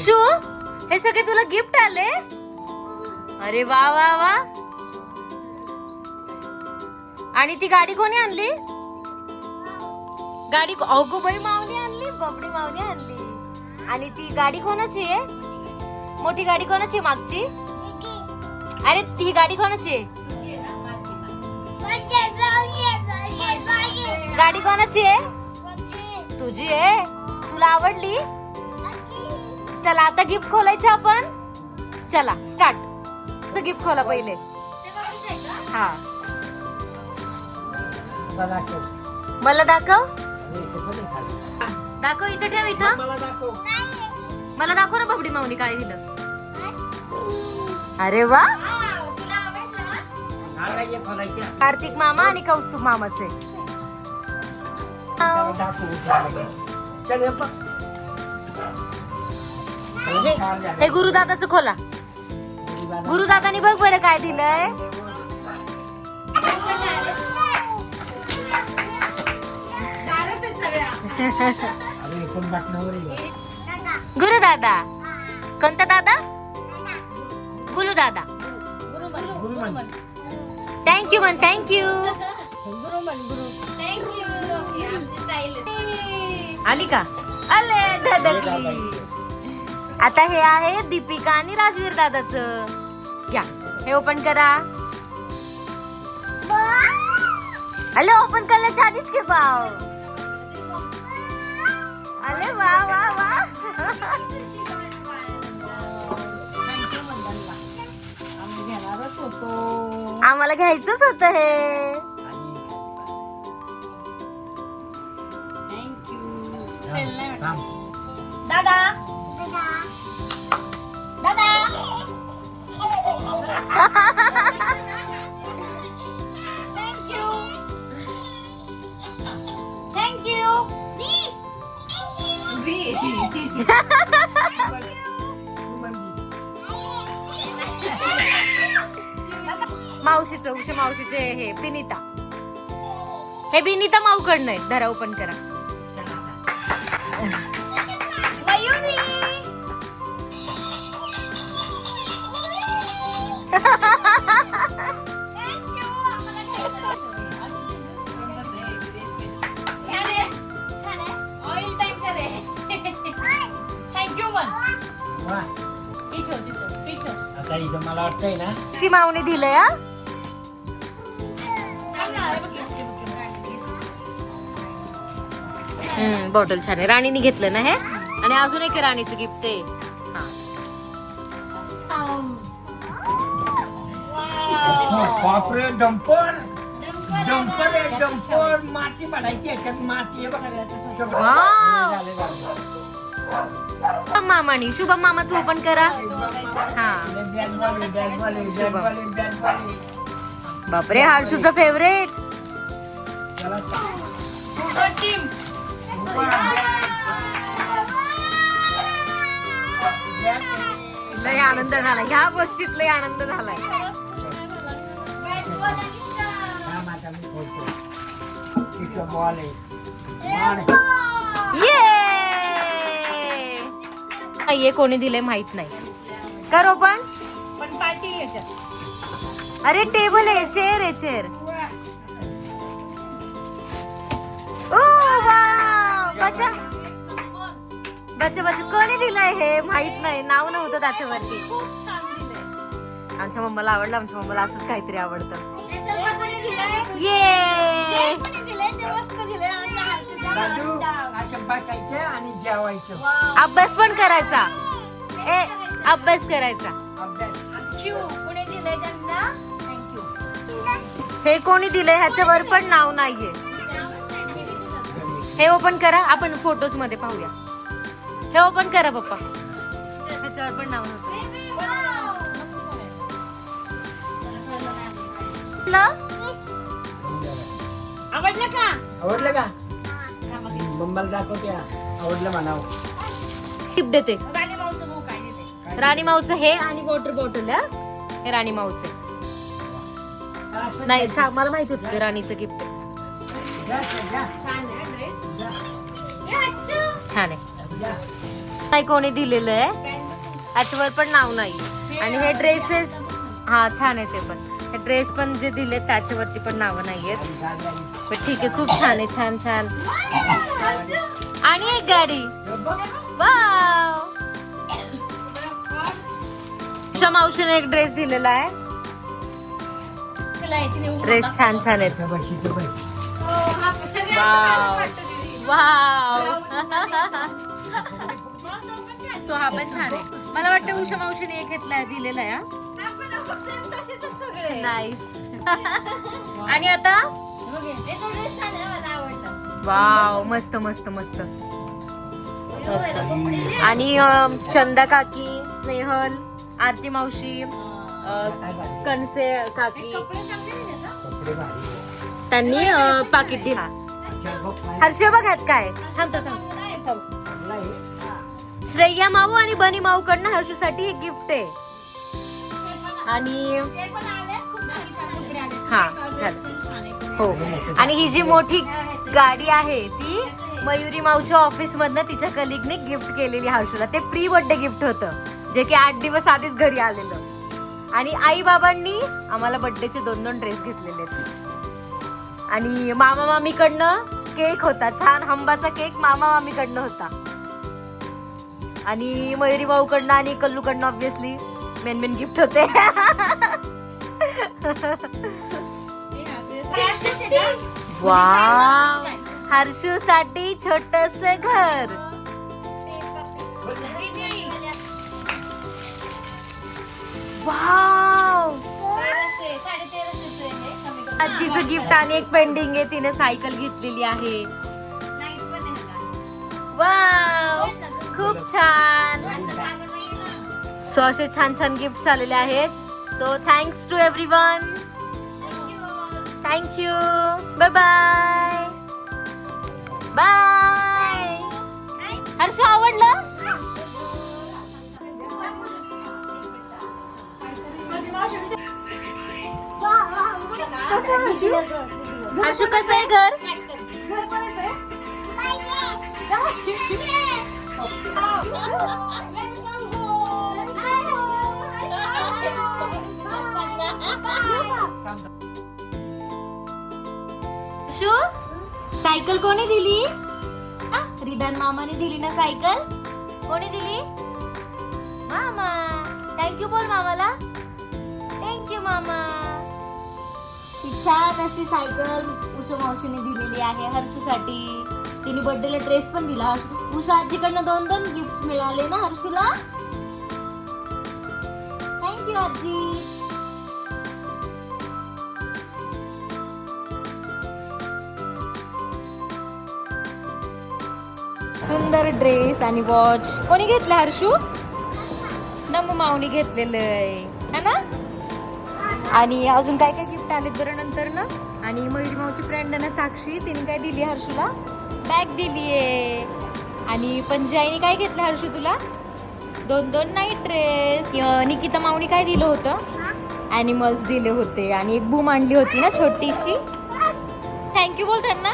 हर्षू, हे सगळे तुला गिफ्ट आले? अरे वा वा वा. आणि ती गाडी कोणी आणली? गाडी अगो बाई मावनी आणली, बबडी मावनी आणली. आणि ती गाडी कोणाची आहे? मोठी गाडी कोणाची मागची? अरे ती गाडी कोणाची आहे? गाडी कोणाची आहे? तुझी आहे. तुला आवडली? चला आता गिफ्ट खोलायचे आपण. चला स्टार्ट. तर गिफ्ट खोला पहिले. हा मला दाखव. दाखव इथं ठेव. इथं मला दाखव ना बबडी माऊनी काय दिलं. अरे वा. कार्तिक मामा आणि कौस्तुभ मामाचे. हे गुरुदादाचं खोला. गुरुदादानी बघ बरं काय दिलंय. गुरुदादा. कोणता दादा? गुरुदादा. थँक्यू म्हण. थँक्यू. आली का? आले धडकली. आता हे आहे दीपिका आणि राजवीर दादाचं. घ्या हे ओपन करा. अरे ओपन करायच्या आधीच घे पाव. अरे वा वा वा. आम्हाला घ्यायचंच होतं हे. दादा दादा. थँक्यू. थँक्यू. मावशीचं उषा मावशीचे हे बिनिता. हे बिनिता माऊकडनं आहे. धरा ओपन करा. मला वाटतंय ना शी माऊनी दिलंय. बॉटल छान आहे. राणीने घेतलं ना हे. आणि अजून एक राणीचं गिफ्ट आहे. बापरे. डंपर. डंपर आहे. डंपर. माती पडायची याच्यात. माती मामानी शुभम मामाचं ओपन करा. हा बापरे. हर्षूचं फेवरेट. लय आनंद झाला. ह्या गोष्टीत लय आनंद झालाय. ये कोणी दिले माहित नाही. करो पण पार्टी याच्यात. अरे टेबल आहे. चेअर आहे. चेअर. ओ वाव. बच्चा बच्चा बच्चा कोणी दिलंय हे माहित नाही. नाव नव्हतं त्याच्यावरती. आमच्या मम्माला आवडलं. आमच्या मम्माला असंच काहीतरी आवडतं. ये आणि जेवायचं. अभ्यास पण करायचा. अभ्यास करायचा. हे कोणी दिलंय ह्याच्यावर पण नाव नाहीये. हे ओपन करा. आपण फोटोज मध्ये पाहूया. हे ओपन करा पप्पा. ह्याच्यावर पण नाव नव्हतं. आवडलं का? आवडलं का? मम्माला दाखवते. आवडलं म्हणाव. टिप देते. राणी माऊचं हे आणि वॉटर बॉटल. हे राणी माऊचं नाही. मला माहिती होतं ते राणीचं गिफ्ट. छान आहे. नाही कोणी दिलेलं आहे. त्याच्यावर पण नाव नाही. आणि हे ड्रेसेस हा छान आहे ते पण. हे ड्रेस पण जे दिले त्याच्यावरती पण नावं नाहीयेत. पण ठीक आहे, खूप छान आहे. छान छान. आणि एक गाडी. वाव, उषा मावशीने एक ड्रेस दिलेला आहे. ड्रेस छान छान आहेत. वाव तो हा पण छान आहे. मला वाटतं उषा मावशीने एक घेतलाय दिलेला आहे. नाईस. आणि आता वाव मस्त मस्त मस्त मस्त. आणि चंदा काकी, स्नेहल, आरती मावशी, कणसे काकी त्यांनी पाकिट दिला. हर्षे बघात काय. थांब थांब थांब. श्रेया माऊ आणि बनी माऊ कडनं हर्षूसाठी हे गिफ्ट आहे. आणि हा हो. आणि ही जी मोठी गाडी आहे ती मयुरी माऊच्या ऑफिस मधनं तिच्या कलिगने गिफ्ट केलेली हर्षूला. ते प्री बर्थडे गिफ्ट होतं जे की 8 दिवस आधीच घरी आलेलं. आणि आई बाबांनी आम्हाला बर्थडेचे 2-2 ड्रेस घेतलेले आहेत. आणि मामा मामीकडनं केक होता. छान हंबाचा केक मामा मामीकडनं होता. आणि मयुरी भाऊकडनं आणि कल्लूकडनं ऑब्विसली मेन गिफ्ट होते. वाव, हर्षू साठी छोटस घर. वाव, आजीचं गिफ्ट आणि एक पेंडिंग आहे. तिने सायकल घेतलेली आहे. वाव, खूप छान. सो असे छान छान गिफ्ट आलेले आहेत. So thanks to everyone. Thank you. Bye bye. Bye. Harshu आवडलं. हर्षू कसं आहे घर. हर्षू सायकल कोणी दिली. रिदान मामाने दिली ना सायकल. कोणी दिली. मामा. थँक्यू बोल मामाला. थँक्यू मामा. छान अशी सायकल उषा मावशीने दिलेली आहे हर्षूसाठी. तिने बर्थडेला ड्रेस पण दिला. उषा आजीकडनं 2-2 गिफ्ट मिळाले ना हर्षूला. थँक्यू आजी. सुंदर ड्रेस आणि वॉच कोणी घेतलं हर्षू. नमू माऊनी घेतलेलं आहे ना. आणि अजून काय काय गिफ्ट आले बरं नंतर ना. आणि मयुरी माऊची फ्रेंड ना साक्षी, तिने काय दिली हर्षूला. बॅग दिलीये. आणि पंजाईने काय घेतलं हर्षू तुला. 2-2 नाईट ड्रेस. निकिता माऊनी काय दिलं होतं. ॲनिमल्स दिले होते. आणि एक बूम आणली होती ना छोटीशी. थँक्यू बोल त्यांना.